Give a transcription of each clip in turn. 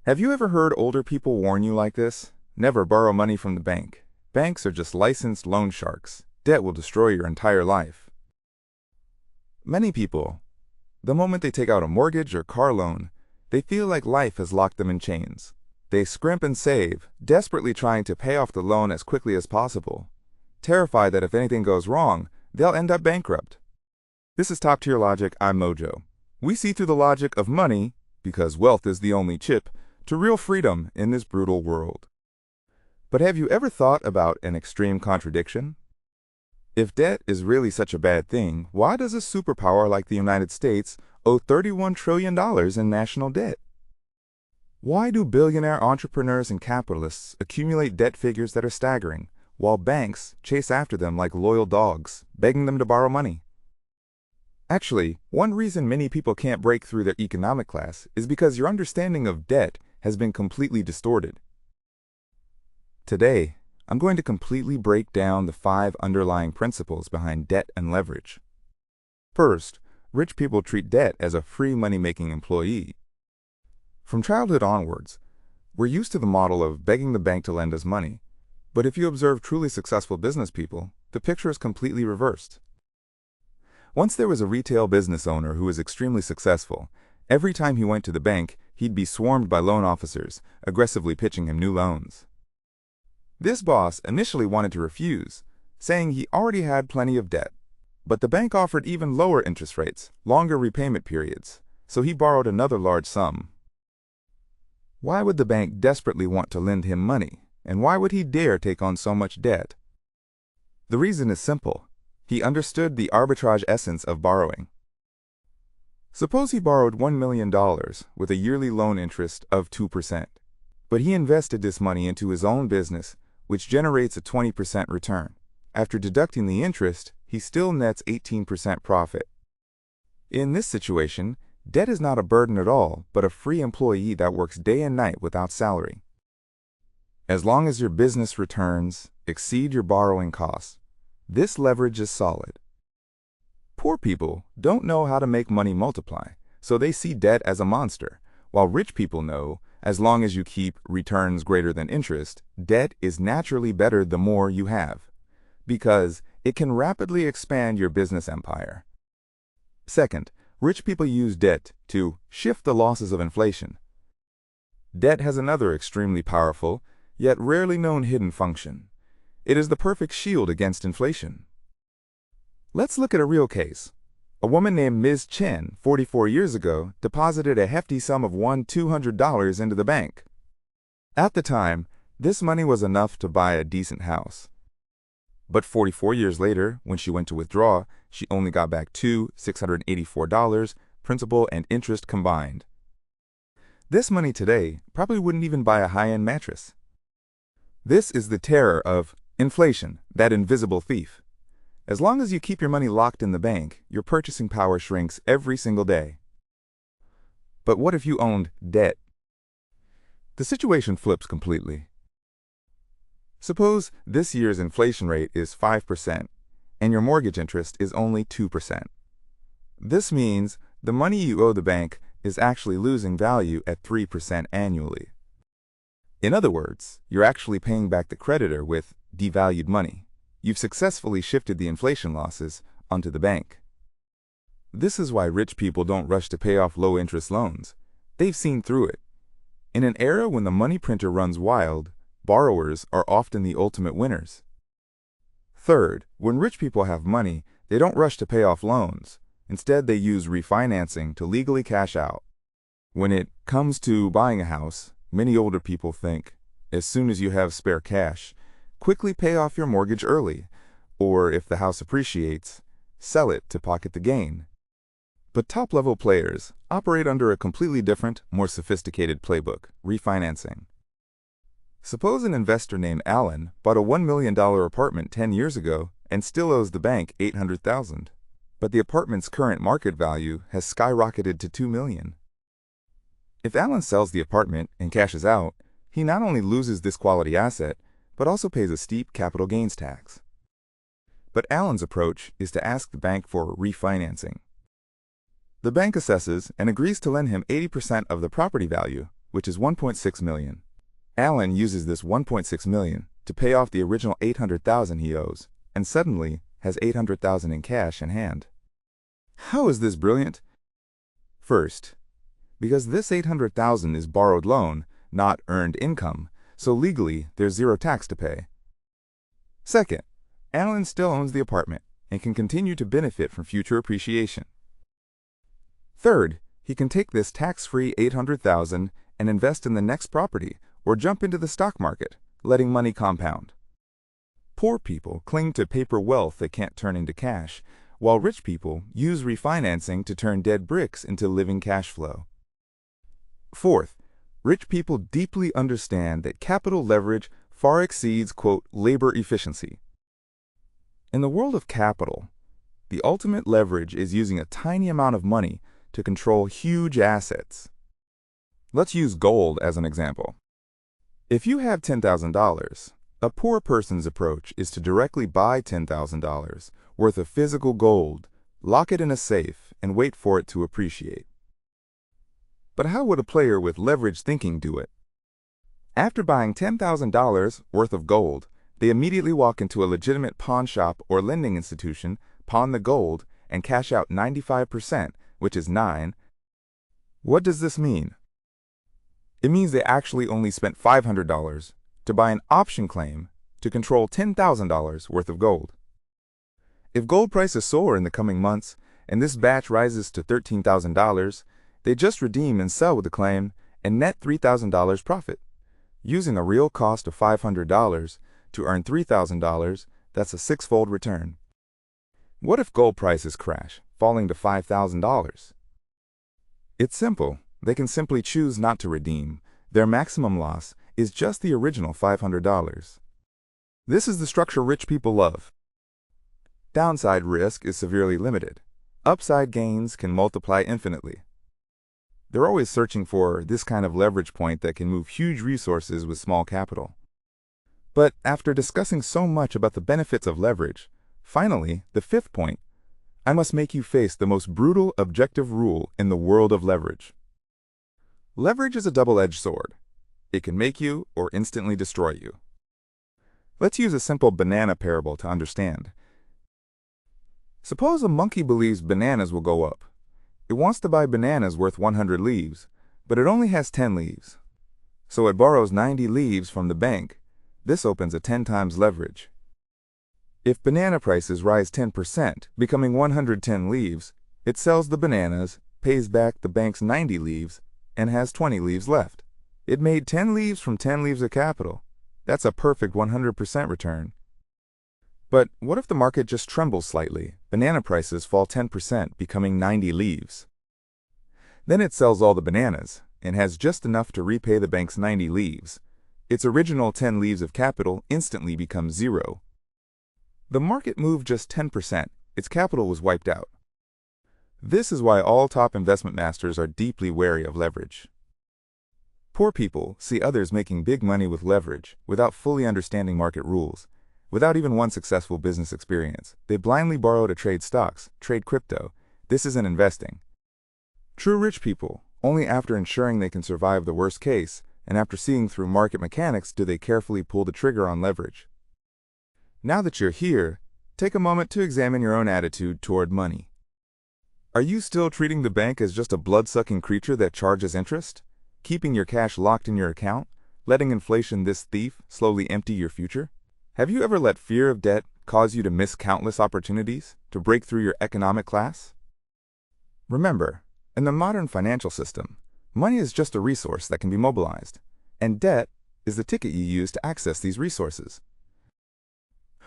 Have you ever heard older people warn you like this? Never borrow money from the bank. Banks are just licensed loan sharks. Debt will destroy your entire life. Many people, the moment they take out a mortgage or car loan, they feel like life has locked them in chains. They scrimp and save, desperately trying to pay off the loan as quickly as possible, terrified that if anything goes wrong, they'll end up bankrupt. This is Top Tier Logic. I'm Mojo. We see through the logic of money, because wealth is the only chip, to real freedom in this brutal world. But have you ever thought about an extreme contradiction? If debt is really such a bad thing, why does a superpower like the United States owe $31 trillion in national debt? Why do billionaire entrepreneurs and capitalists accumulate debt figures that are staggering, while banks chase after them like loyal dogs, begging them to borrow money? Actually, one reason many people can't break through their economic class is because your understanding of debt has been completely distorted. Today, I'm going to completely break down the 5 underlying principles behind debt and leverage. First, rich people treat debt as a free money-making employee. From childhood onwards, we're used to the model of begging the bank to lend us money. But if you observe truly successful business people, the picture is completely reversed. Once there was a retail business owner who was extremely successful. Every time he went to the bank, he'd be swarmed by loan officers, aggressively pitching him new loans. This boss initially wanted to refuse, saying he already had plenty of debt. But the bank offered even lower interest rates, longer repayment periods, so he borrowed another large sum. Why would the bank desperately want to lend him money, and why would he dare take on so much debt? The reason is simple. He understood the arbitrage essence of borrowing. Suppose he borrowed $1 million with a yearly loan interest of 2%, but he invested this money into his own business, which generates a 20% return. After deducting the interest, he still nets 18% profit. In this situation, debt is not a burden at all, but a free employee that works day and night without salary. As long as your business returns exceed your borrowing costs, this leverage is solid. Poor people don't know how to make money multiply, so they see debt as a monster, while rich people know, as long as you keep returns greater than interest, debt is naturally better the more you have, because it can rapidly expand your business empire. Second, rich people use debt to shift the losses of inflation. Debt has another extremely powerful, yet rarely known hidden function. It is the perfect shield against inflation. Let's look at a real case. A woman named Ms. Chen, 44 years ago, deposited a hefty sum of $200 into the bank. At the time, this money was enough to buy a decent house. But 44 years later, when she went to withdraw, she only got back $684, principal and interest combined. This money today probably wouldn't even buy a high-end mattress. This is the terror of inflation, that invisible thief. As long as you keep your money locked in the bank, your purchasing power shrinks every single day. But what if you owned debt? The situation flips completely. Suppose this year's inflation rate is 5% and your mortgage interest is only 2%. This means the money you owe the bank is actually losing value at 3% annually. In other words, you're actually paying back the creditor with devalued money. You've successfully shifted the inflation losses onto the bank. This is why rich people don't rush to pay off low-interest loans. They've seen through it. In an era when the money printer runs wild, borrowers are often the ultimate winners. Third, when rich people have money, they don't rush to pay off loans. Instead, they use refinancing to legally cash out. When it comes to buying a house, many older people think, as soon as you have spare cash, quickly pay off your mortgage early, or if the house appreciates, sell it to pocket the gain. But top-level players operate under a completely different, more sophisticated playbook, refinancing. Suppose an investor named Alan bought a $1 million apartment 10 years ago and still owes the bank $800,000. But the apartment's current market value has skyrocketed to $2 million. If Alan sells the apartment and cashes out, he not only loses this quality asset, but also pays a steep capital gains tax. But Alan's approach is to ask the bank for refinancing. The bank assesses and agrees to lend him 80% of the property value, which is 1.6 million. Alan uses this 1.6 million to pay off the original 800,000 he owes, and suddenly has 800,000 in cash in hand. How is this brilliant? First, because this 800,000 is borrowed loan, not earned income, so legally there's zero tax to pay. Second, Alan still owns the apartment and can continue to benefit from future appreciation. Third, he can take this tax-free 800,000 and invest in the next property or jump into the stock market, letting money compound. Poor people cling to paper wealth that can't turn into cash, while rich people use refinancing to turn dead bricks into living cash flow. Fourth, rich people deeply understand that capital leverage far exceeds, quote, labor efficiency. In the world of capital, the ultimate leverage is using a tiny amount of money to control huge assets. Let's use gold as an example. If you have $10,000, a poor person's approach is to directly buy $10,000 worth of physical gold, lock it in a safe, and wait for it to appreciate. But how would a player with leverage thinking do it? After buying $10,000 worth of gold, they immediately walk into a legitimate pawn shop or lending institution, pawn the gold, and cash out 95%, which is 9. What does this mean? It means they actually only spent $500 to buy an option claim to control $10,000 worth of gold. If gold prices soar in the coming months and this batch rises to $13,000, they just redeem and sell with the claim and net $3,000 profit. Using a real cost of $500 to earn $3,000, that's a six-fold return. What if gold prices crash, falling to $5,000? It's simple. They can simply choose not to redeem. Their maximum loss is just the original $500. This is the structure rich people love. Downside risk is severely limited. Upside gains can multiply infinitely. They're always searching for this kind of leverage point that can move huge resources with small capital. But after discussing so much about the benefits of leverage, finally, the fifth point, I must make you face the most brutal objective rule in the world of leverage. Leverage is a double-edged sword. It can make you or instantly destroy you. Let's use a simple banana parable to understand. Suppose a monkey believes bananas will go up. It wants to buy bananas worth 100 leaves, but it only has 10 leaves. So it borrows 90 leaves from the bank. This opens a 10 times leverage. If banana prices rise 10%, becoming 110 leaves, it sells the bananas, pays back the bank's 90 leaves, and has 20 leaves left. It made 10 leaves from 10 leaves of capital. That's a perfect 100% return. But what if the market just trembles slightly? Banana prices fall 10%, becoming 90 leaves. Then it sells all the bananas and has just enough to repay the bank's 90 leaves. Its original 10 leaves of capital instantly becomes zero. The market moved just 10%. Its capital was wiped out. This is why all top investment masters are deeply wary of leverage. Poor people see others making big money with leverage without fully understanding market rules. Without even one successful business experience, they blindly borrow to trade stocks, trade crypto. This isn't investing. True rich people, only after ensuring they can survive the worst case, and after seeing through market mechanics, do they carefully pull the trigger on leverage. Now that you're here, take a moment to examine your own attitude toward money. Are you still treating the bank as just a blood-sucking creature that charges interest? Keeping your cash locked in your account? Letting inflation, this thief, slowly empty your future? Have you ever let fear of debt cause you to miss countless opportunities to break through your economic class? Remember, in the modern financial system, money is just a resource that can be mobilized, and debt is the ticket you use to access these resources.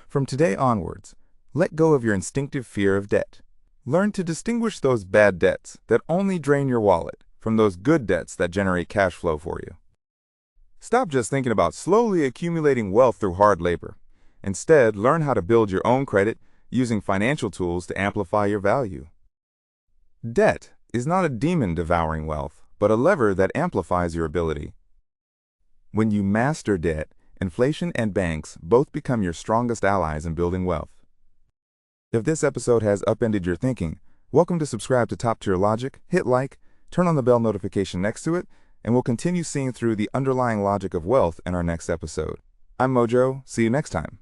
From today onwards, let go of your instinctive fear of debt. Learn to distinguish those bad debts that only drain your wallet from those good debts that generate cash flow for you. Stop just thinking about slowly accumulating wealth through hard labor. Instead, learn how to build your own credit using financial tools to amplify your value. Debt is not a demon devouring wealth, but a lever that amplifies your ability. When you master debt, inflation and banks both become your strongest allies in building wealth. If this episode has upended your thinking, welcome to subscribe to Top Tier Logic, hit like, turn on the bell notification next to it, and we'll continue seeing through the underlying logic of wealth in our next episode. I'm Mojo. See you next time.